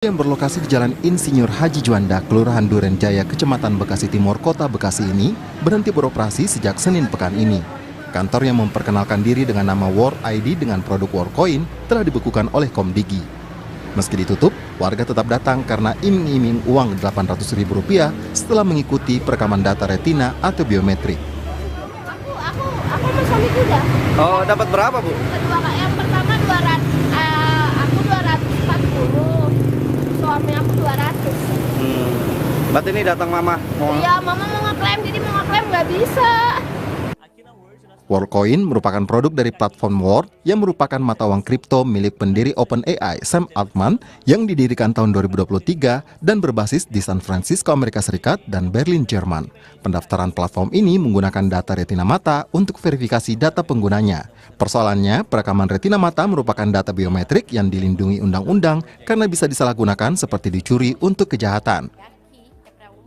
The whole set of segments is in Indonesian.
Yang berlokasi di Jalan Insinyur Haji Juanda, Kelurahan Duren Jaya, Kecamatan Bekasi Timur, Kota Bekasi ini berhenti beroperasi sejak Senin pekan ini. Kantor yang memperkenalkan diri dengan nama World ID dengan produk Worldcoin telah dibekukan oleh Komdigi. Meski ditutup, warga tetap datang karena iming-iming uang Rp800.000 setelah mengikuti perekaman data retina atau biometrik. Aku suami juga. Oh, dapat berapa, Bu? Kedua, yang pertama 200, aku 240, suami aku 200. Berarti ini datang Mama mau. Iya, mama mau ngeklaim, jadi mau ngeklaim nggak bisa. Worldcoin merupakan produk dari platform World yang merupakan mata uang kripto milik pendiri OpenAI Sam Altman yang didirikan tahun 2023 dan berbasis di San Francisco, Amerika Serikat dan Berlin, Jerman. Pendaftaran platform ini menggunakan data retina mata untuk verifikasi data penggunanya. Persoalannya, perekaman retina mata merupakan data biometrik yang dilindungi undang-undang karena bisa disalahgunakan seperti dicuri untuk kejahatan.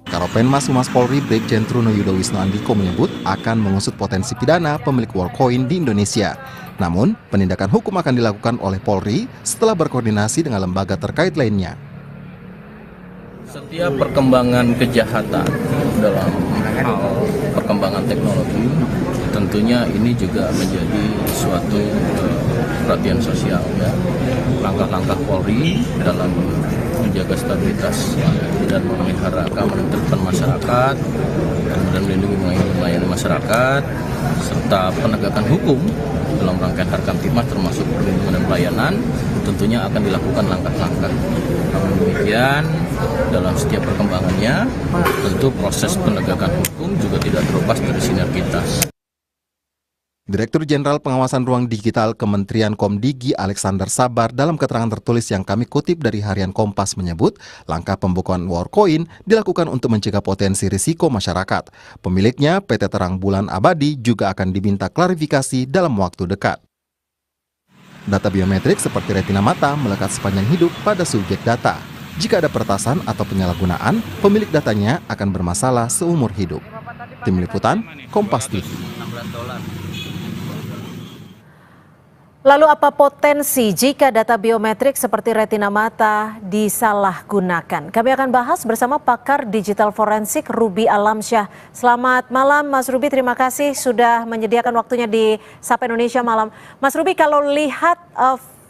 Karopenmas Humas Polri Brigjen Truno Yudo Wisnu Andiko menyebut akan mengusut potensi pidana pemilik Worldcoin di Indonesia. Namun, penindakan hukum akan dilakukan oleh Polri setelah berkoordinasi dengan lembaga terkait lainnya. Setiap perkembangan kejahatan dalam hal perkembangan teknologi, tentunya ini juga menjadi suatu perhatian sosial, ya. Langkah-langkah Polri dalam menjaga stabilitas dan memelihara keamanan terhadap masyarakat, kemudian melindungi melayani masyarakat, serta penegakan hukum dalam rangkaian Harkamtibmas termasuk perlindungan dan pelayanan, tentunya akan dilakukan langkah-langkah. Namun demikian, dalam setiap perkembangannya, tentu proses penegakan hukum juga tidak terlepas dari sinergitas. Direktur Jenderal Pengawasan Ruang Digital Kementerian Komdigi Alexander Sabar dalam keterangan tertulis yang kami kutip dari Harian Kompas menyebut langkah pembukuan Worldcoin dilakukan untuk mencegah potensi risiko masyarakat. Pemiliknya PT Terang Bulan Abadi juga akan diminta klarifikasi dalam waktu dekat. Data biometrik seperti retina mata melekat sepanjang hidup pada subjek data. Jika ada peretasan atau penyalahgunaan, pemilik datanya akan bermasalah seumur hidup. Tim Liputan, Kompas TV. Lalu apa potensi jika data biometrik seperti retina mata disalahgunakan? Kami akan bahas bersama pakar digital forensik Ruby Alamsyah. Selamat malam Mas Ruby, terima kasih sudah menyediakan waktunya di Sapa Indonesia Malam. Mas Ruby, kalau lihat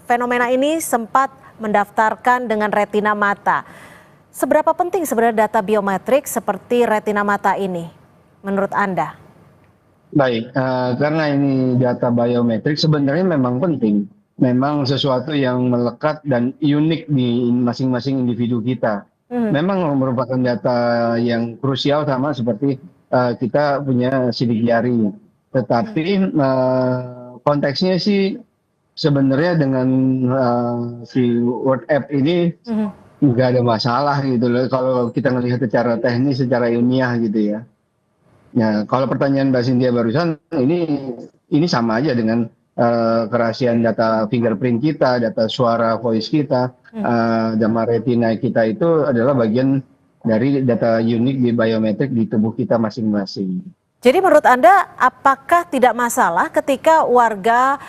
fenomena ini sempat mendaftarkan dengan retina mata, seberapa penting sebenarnya data biometrik seperti retina mata ini menurut Anda? Baik, karena ini data biometrik sebenarnya memang penting. Memang sesuatu yang melekat dan unik di masing-masing individu kita. Memang merupakan data yang krusial sama seperti kita punya sidik jari. Tetapi konteksnya sih sebenarnya dengan si World App ini nggak ada masalah gitu loh. Kalau kita melihat secara teknis, secara ilmiah gitu ya. Nah, kalau pertanyaan Mbak Cynthia barusan, ini sama aja dengan kerahasiaan data fingerprint kita, data suara voice kita, data retina kita itu adalah bagian dari data unik di biometrik di tubuh kita masing-masing. Jadi menurut Anda, apakah tidak masalah ketika warga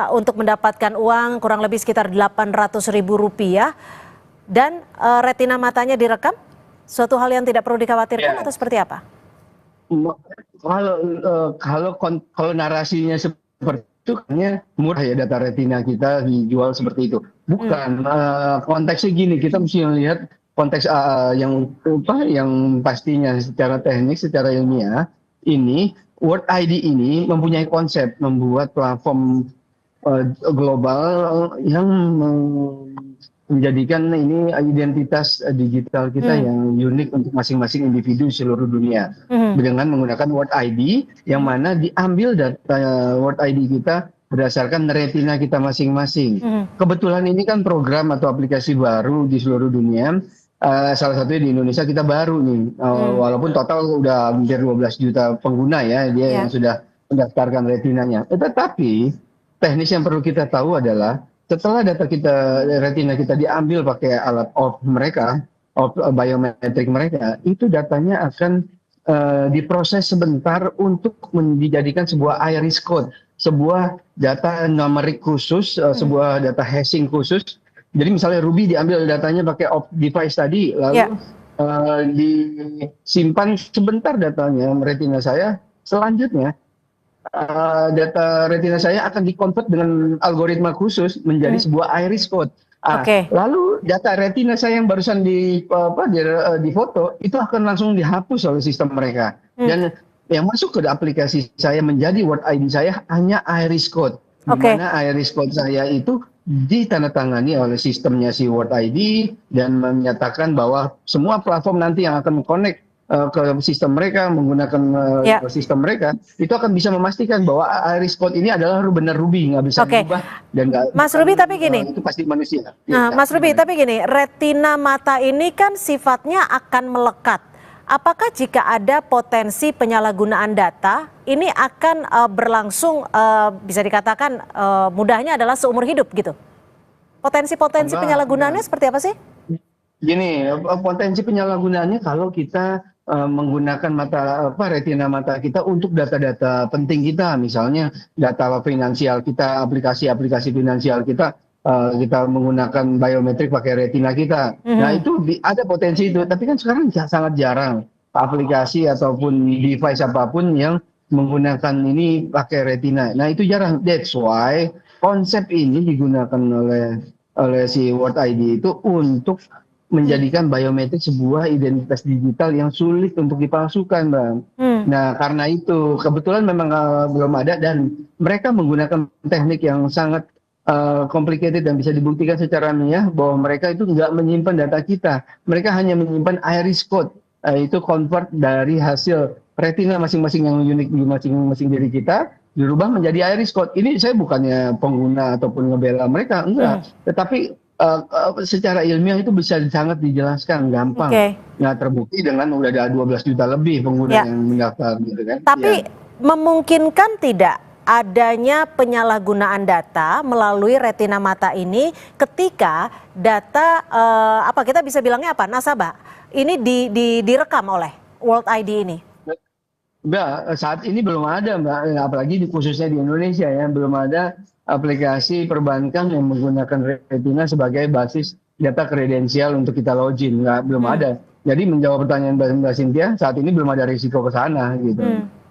untuk mendapatkan uang kurang lebih sekitar Rp800.000 dan retina matanya direkam? Suatu hal yang tidak perlu dikhawatirkan atau seperti apa? Kalau narasinya seperti itu, kayaknya murah ya data retina kita dijual seperti itu. Bukan, konteksnya gini, kita mesti melihat konteks yang pastinya secara teknik, secara ilmiah. Ini World ID ini mempunyai konsep membuat platform global yang menjadikan ini identitas digital kita yang unik untuk masing-masing individu di seluruh dunia dengan menggunakan World ID yang mana diambil data World ID kita berdasarkan retina kita masing-masing. Kebetulan ini kan program atau aplikasi baru di seluruh dunia. Salah satunya di Indonesia kita baru nih, walaupun total udah hampir 12 juta pengguna ya dia yang sudah mendaftarkan retinanya. Tetapi teknis yang perlu kita tahu adalah setelah data retina kita diambil pakai alat mereka, biometrik mereka, itu datanya akan diproses sebentar untuk dijadikan sebuah iris code, sebuah data numerik khusus, sebuah data hashing khusus Jadi misalnya Ruby diambil datanya pakai device tadi, lalu Ya. disimpan sebentar datanya retina saya. Selanjutnya data retina saya akan dikonvert dengan algoritma khusus menjadi sebuah iris code. Oke. Lalu data retina saya yang barusan di foto itu akan langsung dihapus oleh sistem mereka. Dan yang masuk ke aplikasi saya menjadi World ID saya hanya iris code. Di Oke. mana iris code saya itu ditandatangani oleh sistemnya si World ID dan menyatakan bahwa semua platform nanti yang akan connect ke sistem mereka menggunakan Ya. sistem mereka itu akan bisa memastikan bahwa iris code ini adalah benar Ruby, nggak bisa Oke. diubah dan nggak. Mas Ruby, tapi gini. Itu pasti manusia. Nah, Ya. Mas Ruby, tapi gini, retina mata ini kan sifatnya akan melekat. Apakah jika ada potensi penyalahgunaan data, ini akan berlangsung, bisa dikatakan mudahnya adalah seumur hidup gitu? Potensi-potensi Enggak, penyalahgunaannya seperti apa sih? Gini, potensi penyalahgunaannya kalau kita menggunakan retina mata kita untuk data-data penting kita, misalnya data finansial kita, aplikasi-aplikasi finansial kita, kita menggunakan biometrik pakai retina kita. Nah itu ada potensi itu, tapi kan sekarang sangat jarang aplikasi ataupun device apapun yang menggunakan ini pakai retina. Nah itu jarang. That's why konsep ini digunakan oleh si World ID itu untuk menjadikan biometrik sebuah identitas digital yang sulit untuk dipalsukan, Bang. Nah, karena itu kebetulan memang belum ada dan mereka menggunakan teknik yang sangat complicated dan bisa dibuktikan secara ilmiah bahwa mereka itu nggak menyimpan data kita. Mereka hanya menyimpan iris code, itu convert dari hasil retina masing-masing yang unik di masing-masing diri kita, dirubah menjadi iris code. Ini saya bukannya pengguna ataupun ngebela mereka, enggak. Tetapi secara ilmiah itu bisa sangat dijelaskan gampang. Nah terbukti dengan udah ada 12 juta lebih pengguna yang mendaftar gitu kan. Tapi memungkinkan tidak adanya penyalahgunaan data melalui retina mata ini ketika data kita bisa bilangnya apa, nasabah ini direkam oleh World ID ini? Mbak, saat ini belum ada, Mbak, apalagi khususnya di Indonesia ya, belum ada aplikasi perbankan yang menggunakan retina sebagai basis data kredensial untuk kita login, belum ada. Jadi menjawab pertanyaan Mbak Cynthia, saat ini belum ada risiko ke sana gitu.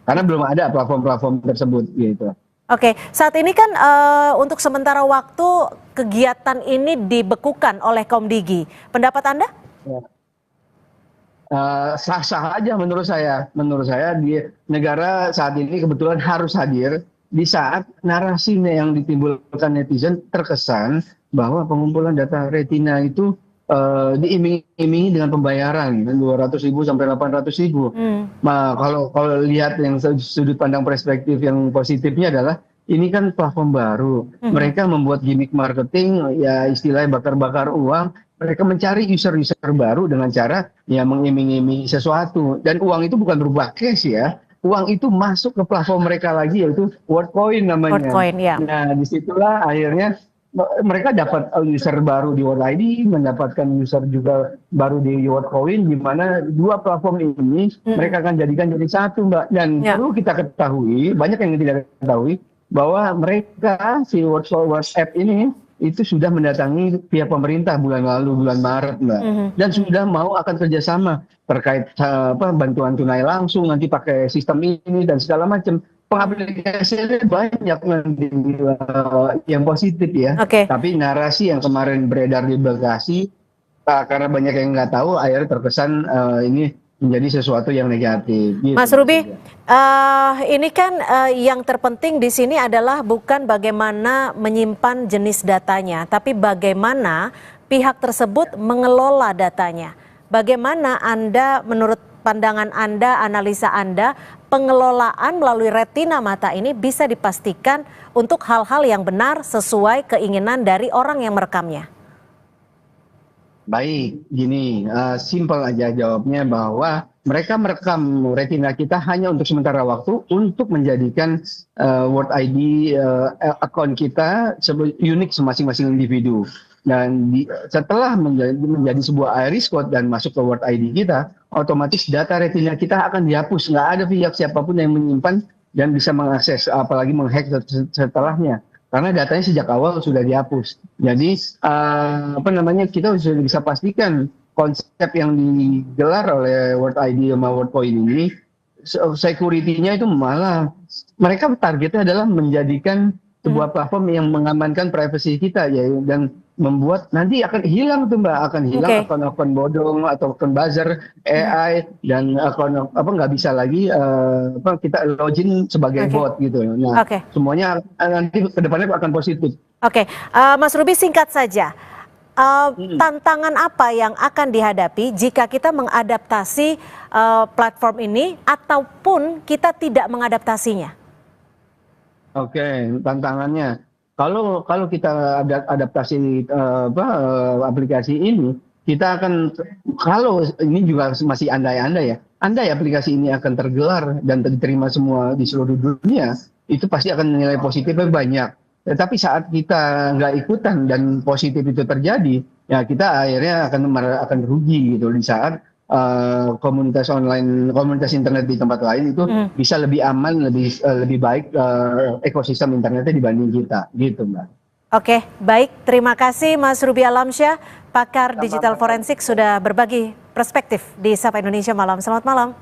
Karena belum ada platform-platform tersebut gitu. Oke, saat ini kan untuk sementara waktu kegiatan ini dibekukan oleh Komdigi. Pendapat Anda? Ya. Sah-sah aja menurut saya. Menurut saya di negara saat ini kebetulan harus hadir di saat narasinya yang ditimbulkan netizen terkesan bahwa pengumpulan data retina itu diiming-imingi dengan pembayaran 200.000 sampai 800.000. Nah, kalau lihat yang sudut pandang perspektif yang positifnya adalah ini kan platform baru. Mereka membuat gimmick marketing, ya istilahnya bakar-bakar uang. Mereka mencari user-user baru dengan cara ya mengiming-imingi sesuatu. Dan uang itu bukan berupa cash ya. Uang itu masuk ke platform mereka lagi, yaitu Worldcoin namanya. Worldcoin, ya. Nah, disitulah akhirnya mereka dapat user baru di World ID, mendapatkan user juga baru di Worldcoin, di mana dua platform ini mereka akan jadikan jadi satu, Mbak. Dan perlu kita ketahui, banyak yang tidak ketahui, bahwa mereka, si WhatsApp ini, itu sudah mendatangi pihak pemerintah bulan lalu, bulan Maret, Mbak. Dan sudah mau akan kerjasama terkait bantuan tunai langsung, nanti pakai sistem ini dan segala macam. Pengaplikasiannya banyak nanti yang positif ya. Tapi narasi yang kemarin beredar di Bekasi, karena banyak yang nggak tahu, akhirnya terkesan ini menjadi sesuatu yang negatif. Gitu. Mas Ruby, ini kan yang terpenting di sini adalah bukan bagaimana menyimpan jenis datanya, tapi bagaimana pihak tersebut mengelola datanya. Bagaimana Anda, menurut pandangan Anda, analisa Anda, pengelolaan melalui retina mata ini bisa dipastikan untuk hal-hal yang benar sesuai keinginan dari orang yang merekamnya? Baik, gini, simpel aja jawabnya bahwa mereka merekam retina kita hanya untuk sementara waktu untuk menjadikan World ID akun kita unik masing-masing individu. Dan setelah menjadi sebuah iris code dan masuk ke World ID kita, otomatis data retina kita akan dihapus. Nggak ada pihak siapapun yang menyimpan dan bisa mengakses, apalagi menghack setelahnya. karena datanya sejak awal sudah dihapus. Jadi kita sudah bisa pastikan konsep yang digelar oleh World ID sama WorldCoin ini, security-nya itu malah mereka targetnya adalah menjadikan sebuah platform yang mengamankan privasi kita ya, dan membuat nanti akan hilang tuh Mbak, akan hilang akun-akun bodong atau akun buzzer AI, dan akun nggak bisa lagi kita login sebagai bot gitu. Nah, semuanya nanti kedepannya akan positif. Mas Ruby, singkat saja. Tantangan apa yang akan dihadapi jika kita mengadaptasi platform ini ataupun kita tidak mengadaptasinya? Tantangannya kalau kita adaptasi aplikasi ini, kita akan, kalau ini juga masih andai-andai ya, andai aplikasi ini akan tergelar dan diterima semua di seluruh dunia, itu pasti akan nilai positifnya banyak. Tetapi saat kita nggak ikutan dan positif itu terjadi, ya kita akhirnya akan rugi gitu di saat komunitas online, komunitas internet di tempat lain itu bisa lebih aman, lebih baik ekosistem internetnya dibanding kita, gitu Mbak. Baik, terima kasih Mas Ruby Alamsyah, pakar digital forensik, sudah berbagi perspektif di Sapa Indonesia Malam. Selamat malam.